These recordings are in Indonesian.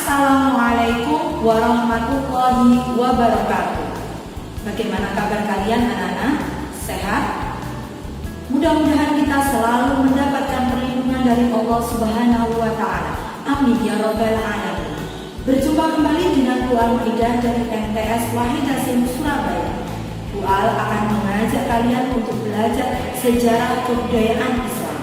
Assalamualaikum warahmatullahi wabarakatuh. Bagaimana kabar kalian anak-anak? Sehat? Mudah-mudahan kita selalu mendapatkan perlindungan dari Allah Subhanahu wa Ta'ala. Amin ya Rabbal Alamin. Berjumpa kembali dengan Bu Al-Maidah dari MTS Wahid Hasim Surabaya. Bu Al akan mengajak kalian untuk belajar sejarah kebudayaan Islam.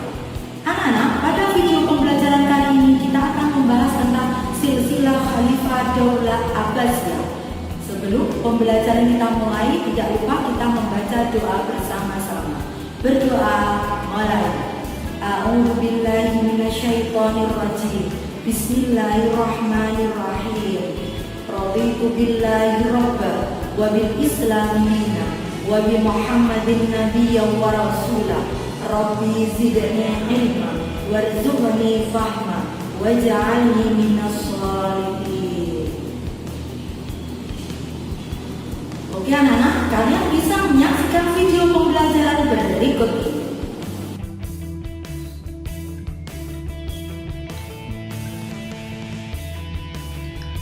Anak-anak, pada video pembelajaran kali ini kita akan membahas tentang silsilah Khalifah Daulah Abbasiyah. Sebelum pembelajaran kita mulai, tidak lupa kita membaca doa bersama-sama. Berdoa mulai. A'udzubillahi minasyaitonirrajim. Bismillahirrahmanirrahim. Raditu billahi rabban wa bil islami dinan wa bi Muhammadin nabiyyan wa rasulah. Rabbi zidni ilma warzuqni fahma waj'alni minas sholihin. Oke anak-anak, kalian bisa menyaksikan video pembelajaran berikut ini.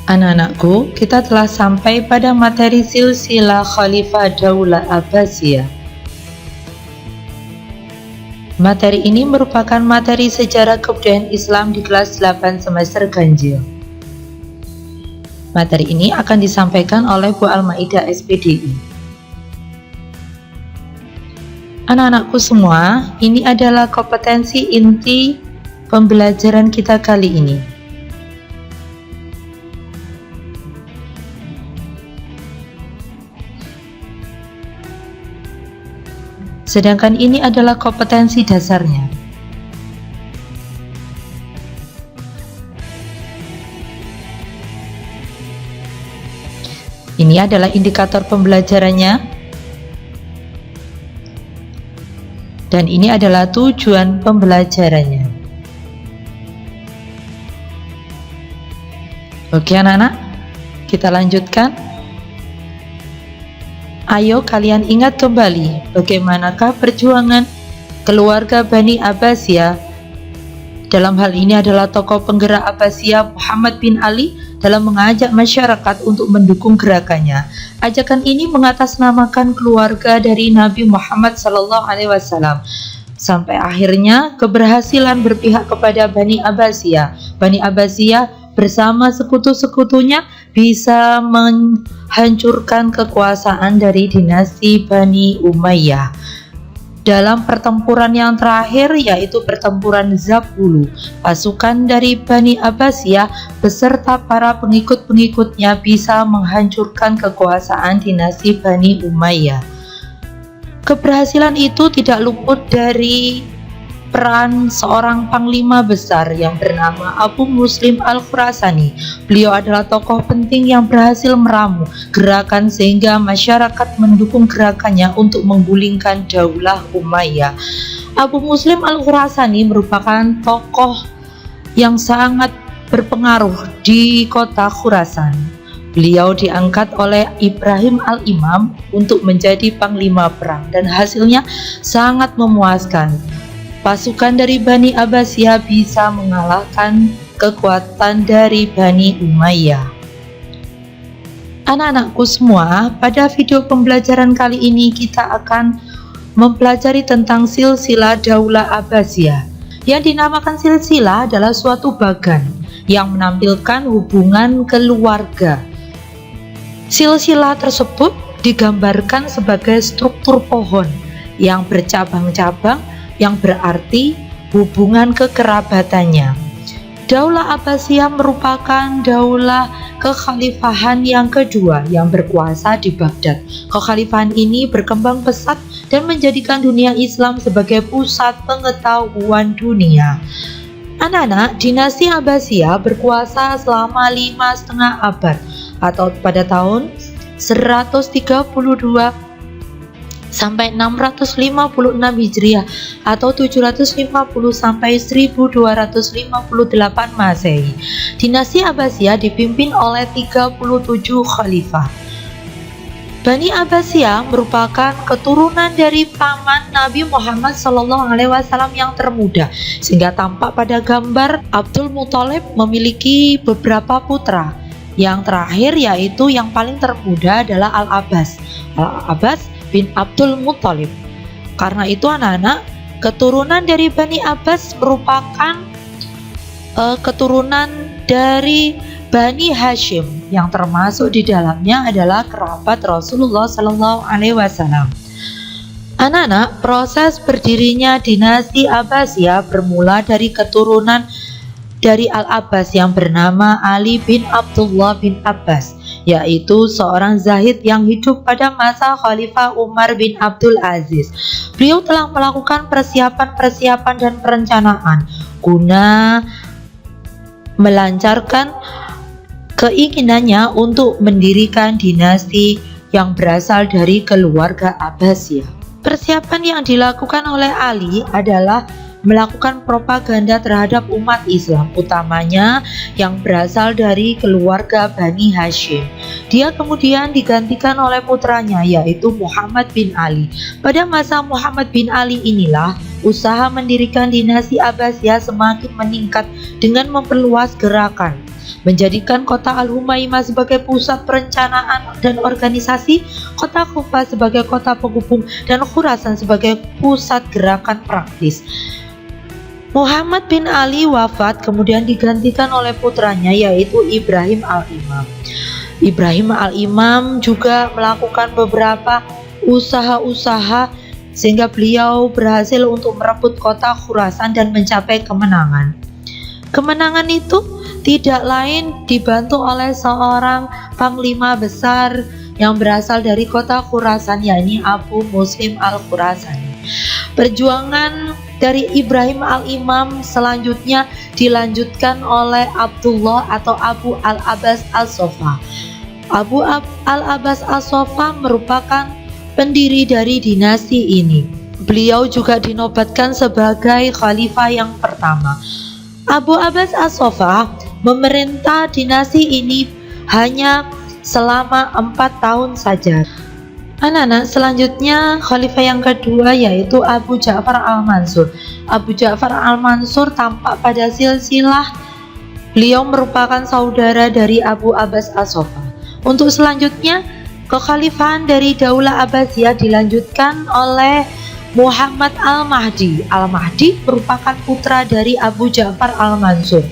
Anak-anakku, kita telah sampai pada materi silsilah Khalifah Daulah Abbasiyah. Materi ini merupakan materi sejarah kebudayaan Islam di kelas 8 semester ganjil. Materi ini akan disampaikan oleh Bu Al-Maidah SPDI. Anak-anakku semua, ini adalah kompetensi inti pembelajaran kita kali ini. Sedangkan ini adalah kompetensi dasarnya. Ini adalah indikator pembelajarannya. Dan ini adalah tujuan pembelajarannya. Oke anak-anak, kita lanjutkan. Ayo kalian ingat kembali bagaimanakah perjuangan keluarga Bani Abbasiyah. Dalam hal ini adalah tokoh penggerak Abbasiyah Muhammad bin Ali dalam mengajak masyarakat untuk mendukung gerakannya. Ajakan ini mengatasnamakan keluarga dari Nabi Muhammad SAW. Sampai akhirnya keberhasilan berpihak kepada Bani Abbasiyah. Bani Abbasiyah bersama sekutu-sekutunya bisa menghancurkan kekuasaan dari dinasti Bani Umayyah. Dalam pertempuran yang terakhir, yaitu pertempuran Zabulu, pasukan dari Bani Abbasiyah beserta para pengikut-pengikutnya bisa menghancurkan kekuasaan dinasti Bani Umayyah. Keberhasilan itu tidak luput dari peran seorang panglima besar yang bernama Abu Muslim Al-Khurasani. Beliau adalah tokoh penting yang berhasil meramu gerakan sehingga masyarakat mendukung gerakannya untuk menggulingkan Daulah Umayyah. Abu Muslim Al-Khurasani merupakan tokoh yang sangat berpengaruh di kota Khurasan. Beliau diangkat oleh Ibrahim Al-Imam untuk menjadi panglima perang dan hasilnya sangat memuaskan. Pasukan dari Bani Abbasiyah bisa mengalahkan kekuatan dari Bani Umayyah. Anak-anakku semua, pada video pembelajaran kali ini kita akan mempelajari tentang silsilah Daulah Abbasiyah. Yang dinamakan silsilah adalah suatu bagan yang menampilkan hubungan keluarga. Silsilah tersebut digambarkan sebagai struktur pohon yang bercabang-cabang yang berarti hubungan kekerabatannya. Daulah Abbasiyah merupakan daulah kekhalifahan yang kedua yang berkuasa di Baghdad. Kekhalifahan ini berkembang pesat dan menjadikan dunia Islam sebagai pusat pengetahuan dunia. Anak-anak, dinasti Abbasiyah berkuasa selama 5,5 abad atau pada tahun 132 sampai 656 Hijriah atau 750 sampai 1258 Masehi. Dinasti Abbasiyah dipimpin oleh 37 khalifah. Bani Abbasiyah merupakan keturunan dari paman Nabi Muhammad SAW yang termuda, sehingga tampak pada gambar Abdul Muthalib memiliki beberapa putra. Yang terakhir yaitu yang paling termuda adalah Al-Abbas bin Abdul Muthalib. Karena itu anak-anak, keturunan dari Bani Abbas merupakan keturunan dari Bani Hashim yang termasuk di dalamnya adalah kerabat Rasulullah SAW. Anak-anak, proses berdirinya dinasti Abbasiyah bermula dari keturunan dari Al-Abbas yang bernama Ali bin Abdullah bin Abbas, yaitu seorang zahid yang hidup pada masa Khalifah Umar bin Abdul Aziz. Beliau telah melakukan persiapan dan perencanaan guna melancarkan keinginannya untuk mendirikan dinasti yang berasal dari keluarga Abbasiyah. Persiapan yang dilakukan oleh Ali adalah melakukan propaganda terhadap umat Islam, utamanya yang berasal dari keluarga Bani Hashim. Dia kemudian digantikan oleh putranya, yaitu Muhammad bin Ali. Pada masa Muhammad bin Ali inilah usaha mendirikan dinasti Abbasiyah semakin meningkat dengan memperluas gerakan, menjadikan kota Al-Humaimah sebagai pusat perencanaan dan organisasi, kota Kufah sebagai kota penghubung, dan Khurasan sebagai pusat gerakan praktis. Muhammad bin Ali wafat kemudian digantikan oleh putranya, yaitu Ibrahim al-Imam. Ibrahim al-Imam juga melakukan beberapa usaha-usaha sehingga beliau berhasil untuk merebut kota Khurasan dan mencapai kemenangan. Kemenangan itu tidak lain dibantu oleh seorang panglima besar yang berasal dari kota Khurasan, yakni Abu Muslim al-Khurasani. Perjuangan dari Ibrahim al-Imam selanjutnya dilanjutkan oleh Abdullah atau Abu al-Abbas as-Sofa. Abu al-Abbas as-Sofa merupakan pendiri dari dinasti ini. Beliau juga dinobatkan sebagai khalifah yang pertama. Abu Abbas as-Sofa memerintah dinasti ini hanya selama 4 tahun saja. Anak-anak, selanjutnya khalifah yang kedua yaitu Abu Ja'far al-Mansur. Abu Ja'far al-Mansur tampak pada silsilah beliau merupakan saudara dari Abu Abbas as-Sofa. Untuk selanjutnya, kekhalifahan dari Daulah Abbasiyah dilanjutkan oleh Muhammad al-Mahdi. Al-Mahdi merupakan putra dari Abu Ja'far al-Mansur.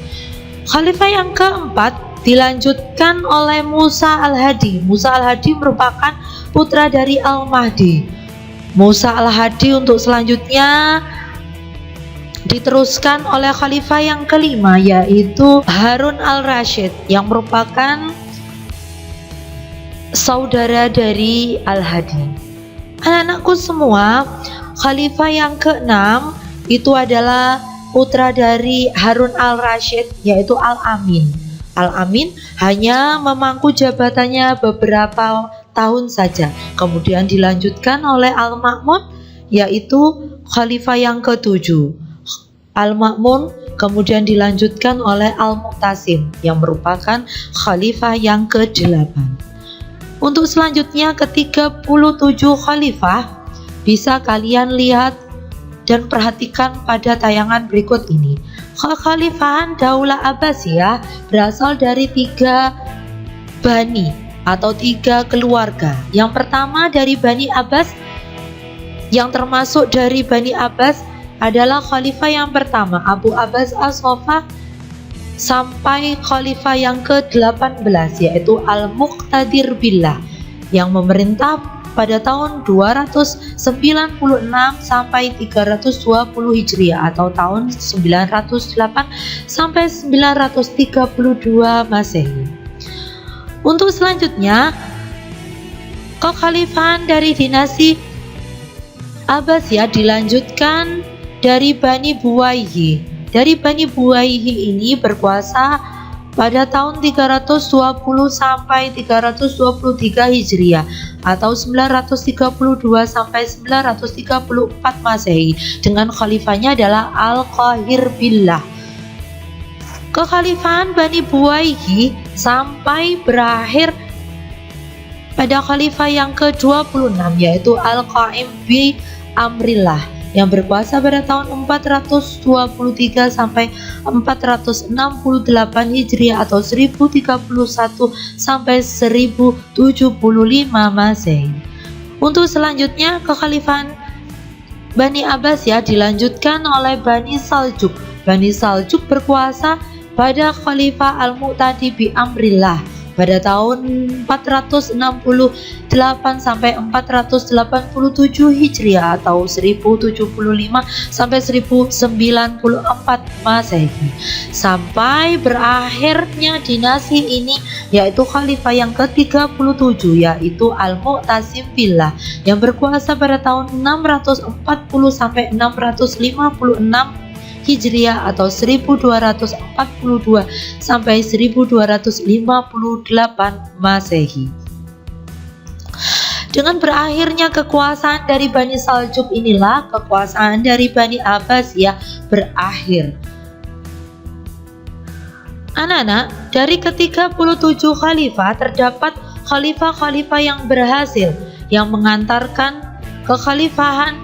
Khalifah yang keempat dilanjutkan oleh Musa al-Hadi. Musa al-Hadi merupakan putra dari al-Mahdi. Musa al-Hadi untuk selanjutnya diteruskan oleh khalifah yang kelima, yaitu Harun al-Rashid yang merupakan saudara dari al-Hadi. Anak-anakku semua, khalifah yang keenam itu adalah putra dari Harun al-Rashid, yaitu Al-Amin. Al-Amin hanya memangku jabatannya beberapa tahun saja, kemudian dilanjutkan oleh Al-Ma'mun, yaitu khalifah yang ketujuh. Al-Ma'mun kemudian dilanjutkan oleh Al-Mu'tasim yang merupakan khalifah yang ke-8. Untuk selanjutnya ke-37 khalifah bisa kalian lihat dan perhatikan pada tayangan berikut ini. Kekhalifahan Daulah Abbasiyah berasal dari 3 bani atau 3 keluarga. Yang pertama dari Bani Abbas, yang termasuk dari Bani Abbas adalah khalifah yang pertama Abu Abbas as-Sofa sampai khalifah yang ke-18, yaitu Al-Muqtadir Billah yang memerintah pada tahun 296 sampai 320 Hijriah atau tahun 908 sampai 932 Masehi. Untuk selanjutnya, kekhalifahan dari dinasti Abbasiyah dilanjutkan dari Bani Buwayhi. dari Bani Buwaihi ini berkuasa pada tahun 320 sampai 323 Hijriah atau 932 sampai 934 Masehi, dengan khalifahnya adalah Al-Qahir Billah. Kekhalifahan Bani Buwaihi sampai berakhir pada khalifah yang ke-26, yaitu Al-Qaim bi Amrillah, yang berkuasa pada tahun 423 sampai 468 Hijriah atau 1031 sampai 1075 Masehi. Untuk selanjutnya, kekhalifahan Bani Abbasiyah dilanjutkan oleh Bani Saljuk. Bani Saljuk berkuasa pada Khalifah Al-Mu'tadi bi Amrillah pada tahun 468 sampai 487 Hijriah atau 1075 sampai 1094 Masehi. Sampai berakhirnya dinasti ini yaitu khalifah yang ke-37, yaitu Al-Mu'tasim Billah, yang berkuasa pada tahun 640 sampai 656 Hijriah atau 1242 sampai 1258 Masehi. Dengan berakhirnya kekuasaan dari Bani Saljuk inilah kekuasaan dari Bani Abbasiyah berakhir. Anak-anak, dari ke-37 khalifah terdapat khalifah-khalifah yang berhasil yang mengantarkan kekhalifahan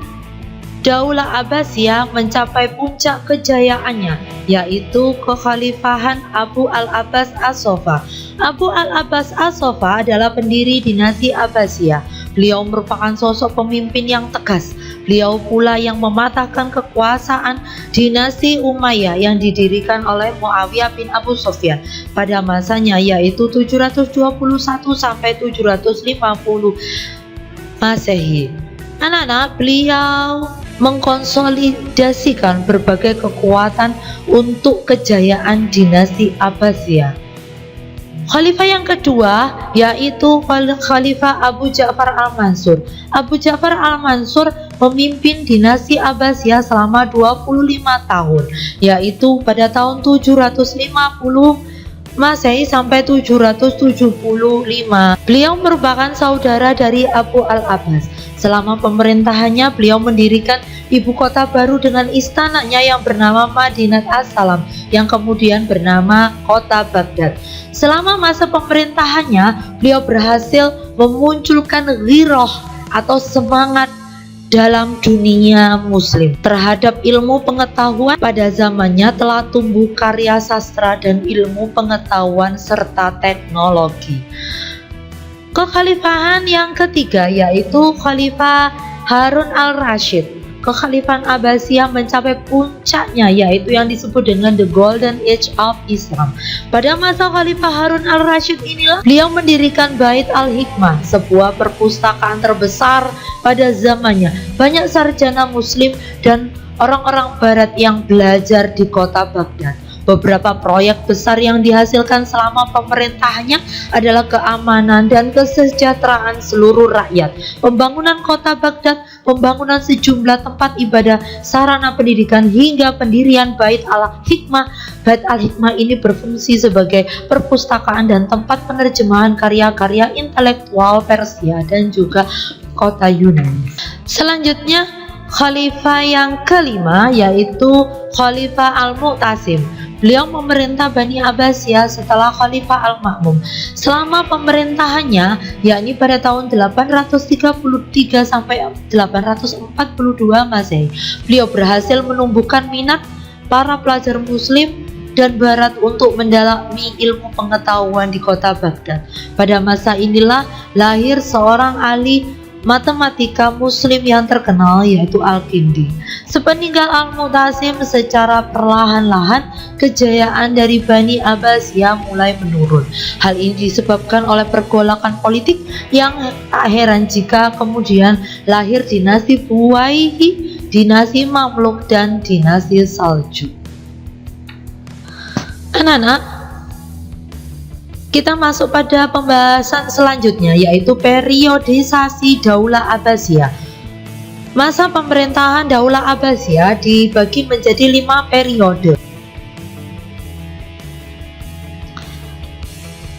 Daulah Abbasiyah mencapai puncak kejayaannya, yaitu kekhalifahan Abu al-Abbas as-Sofa. Abu al-Abbas as-Sofa adalah pendiri dinasti Abbasiyah. Beliau merupakan sosok pemimpin yang tegas. Beliau pula yang mematahkan kekuasaan dinasti Umayyah yang didirikan oleh Muawiyah bin Abu Sufyan pada masanya, yaitu 721 sampai 750 Masehi. Anak-anak, beliau mengkonsolidasikan berbagai kekuatan untuk kejayaan dinasti Abbasiyah. Khalifah yang kedua yaitu Khalifah Abu Ja'far al-Mansur. Abu Ja'far al-Mansur memimpin dinasti Abbasiyah selama 25 tahun, yaitu pada tahun 750 Masehi sampai 775. Beliau merupakan saudara dari Abu al-Abbas. Selama pemerintahannya, beliau mendirikan ibu kota baru dengan istananya yang bernama Madinat As-Salam, yang kemudian bernama Kota Baghdad. Selama masa pemerintahannya, beliau berhasil memunculkan ghirah atau semangat dalam dunia muslim terhadap ilmu pengetahuan. Pada zamannya telah tumbuh karya sastra dan ilmu pengetahuan serta teknologi. Kekhalifahan yang ketiga yaitu Khalifah Harun al-Rashid. Kekhalifahan Abbasiyah mencapai puncaknya, yaitu yang disebut dengan The Golden Age of Islam. Pada masa Khalifah Harun al-Rashid inilah beliau mendirikan Bait al-Hikmah, sebuah perpustakaan terbesar pada zamannya. Banyak sarjana muslim dan orang-orang barat yang belajar di kota Baghdad. Beberapa proyek besar yang dihasilkan selama pemerintahannya adalah keamanan dan kesejahteraan seluruh rakyat, pembangunan kota Baghdad, pembangunan sejumlah tempat ibadah, sarana pendidikan, hingga pendirian Bait al-Hikmah. Bait al-Hikmah ini berfungsi sebagai perpustakaan dan tempat penerjemahan karya-karya intelektual Persia dan juga kota Yunani. Selanjutnya, khalifah yang kelima yaitu Khalifah Al-Mu'tasim. Beliau memerintah Bani Abbasiyah setelah Khalifah Al-Ma'mum. Selama pemerintahannya, yakni pada tahun 833 sampai 842 Masehi, beliau berhasil menumbuhkan minat para pelajar muslim dan barat untuk mendalami ilmu pengetahuan di kota Baghdad. Pada masa inilah lahir seorang ahli matematika muslim yang terkenal, yaitu Al-Kindi. Sepeninggal Al-Mu'tasim, secara perlahan-lahan kejayaan dari Bani Abbasiyah mulai menurun. Hal ini disebabkan oleh pergolakan politik yang tak heran jika kemudian lahir dinasti Buwaihi, dinasti Mamluk, dan dinasti Saljuk. Anak-anak, kita masuk pada pembahasan selanjutnya, yaitu periodisasi Daulah Abbasiyah. Masa pemerintahan Daulah Abbasiyah dibagi menjadi 5 periode.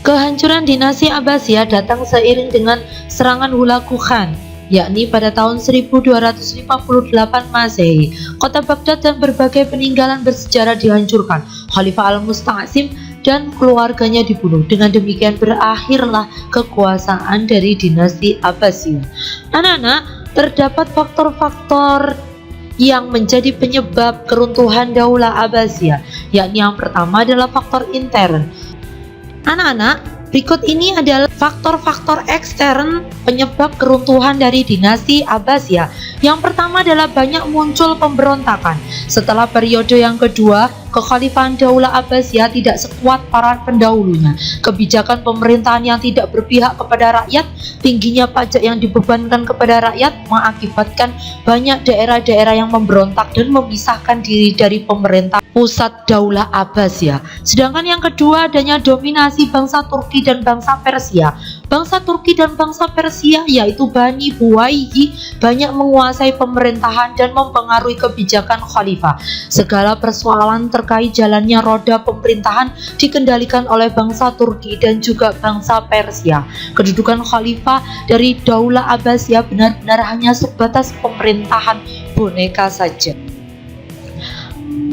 Kehancuran dinasti Abbasiyah datang seiring dengan serangan Hulagu Khan, yakni pada tahun 1258 Masehi. Kota Baghdad dan berbagai peninggalan bersejarah dihancurkan. Khalifah Al-Musta'sim dan keluarganya dibunuh. Dengan demikian berakhirlah kekuasaan dari dinasti Abbasiyah. Anak-anak, terdapat faktor-faktor yang menjadi penyebab keruntuhan Daulah Abbasiyah, yakni yang pertama adalah faktor intern. Anak-anak, berikut ini adalah faktor-faktor ekstern penyebab keruntuhan dari dinasti Abbasiyah. Yang pertama adalah banyak muncul pemberontakan. Setelah periode yang kedua, kekhalifahan Daulah Abbasiyah tidak sekuat para pendahulunya. Kebijakan pemerintahan yang tidak berpihak kepada rakyat, tingginya pajak yang dibebankan kepada rakyat mengakibatkan banyak daerah-daerah yang memberontak dan memisahkan diri dari pemerintah pusat Daulah Abbasiyah. Sedangkan yang kedua adanya dominasi bangsa Turki dan bangsa Persia. Bangsa Turki dan bangsa Persia yaitu Bani Buwayhi banyak menguasai pemerintahan dan mempengaruhi kebijakan khalifah. Segala persoalan terkait jalannya roda pemerintahan dikendalikan oleh bangsa Turki dan juga bangsa Persia. Kedudukan khalifah dari Daulah Abbasiyah benar-benar hanya sebatas pemerintahan boneka saja.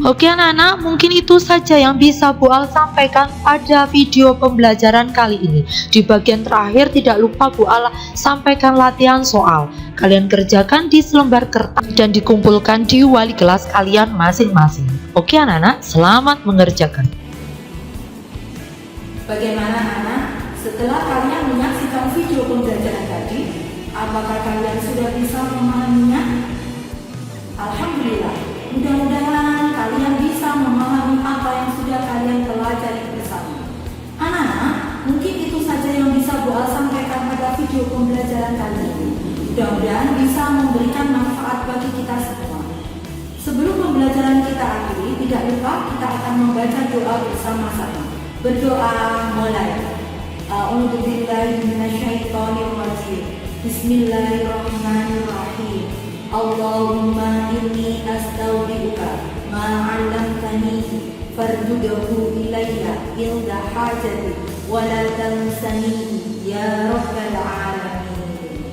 Oke anak-anak, mungkin itu saja yang bisa Bu Al sampaikan pada video pembelajaran kali ini. Di bagian terakhir tidak lupa Bu Al sampaikan latihan soal. Kalian kerjakan di selembar kertas dan dikumpulkan di wali kelas kalian masing-masing. Oke anak-anak, selamat mengerjakan. Bagaimana anak? Setelah kalian menyaksikan video pembelajaran tadi, apakah kalian sudah bisa memahaminya? Alhamdulillah, mudah-mudahan kalian bisa memahami apa yang sudah kalian pelajari bersama. Anak-anak, mungkin itu saja yang bisa Bu Al sampaikan pada video pembelajaran kali ini. Mudah-mudahan bisa memberikan manfaat bagi kita semua. Sebelum pembelajaran kita akhiri, tidak lupa kita akan membaca doa bersama-sama. Berdoa mulai. A'udzubillahi minasyaitonirrajim. Bismillahirrahmanirrahim. Allahumma inni astaudiuka ma 'allamtani fardudahu ilayya inda hajati wa la tansani ya rabbal alamin.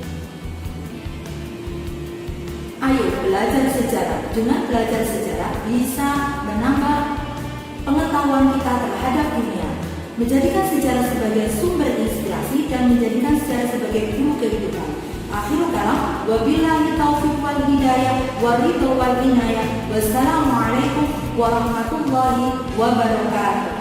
Ayo belajar sejarah. Dengan belajar sejarah bisa menambah pengetahuan kita terhadap dunia, menjadikan sejarah sebagai sumber inspirasi dan menjadikan sejarah sebagai guru kehidupan. Akhirul kalam, wabillahi taufiq wal hidayah, waridho wal inayah. Wassalamualaikum warahmatullahi wabarakatuh.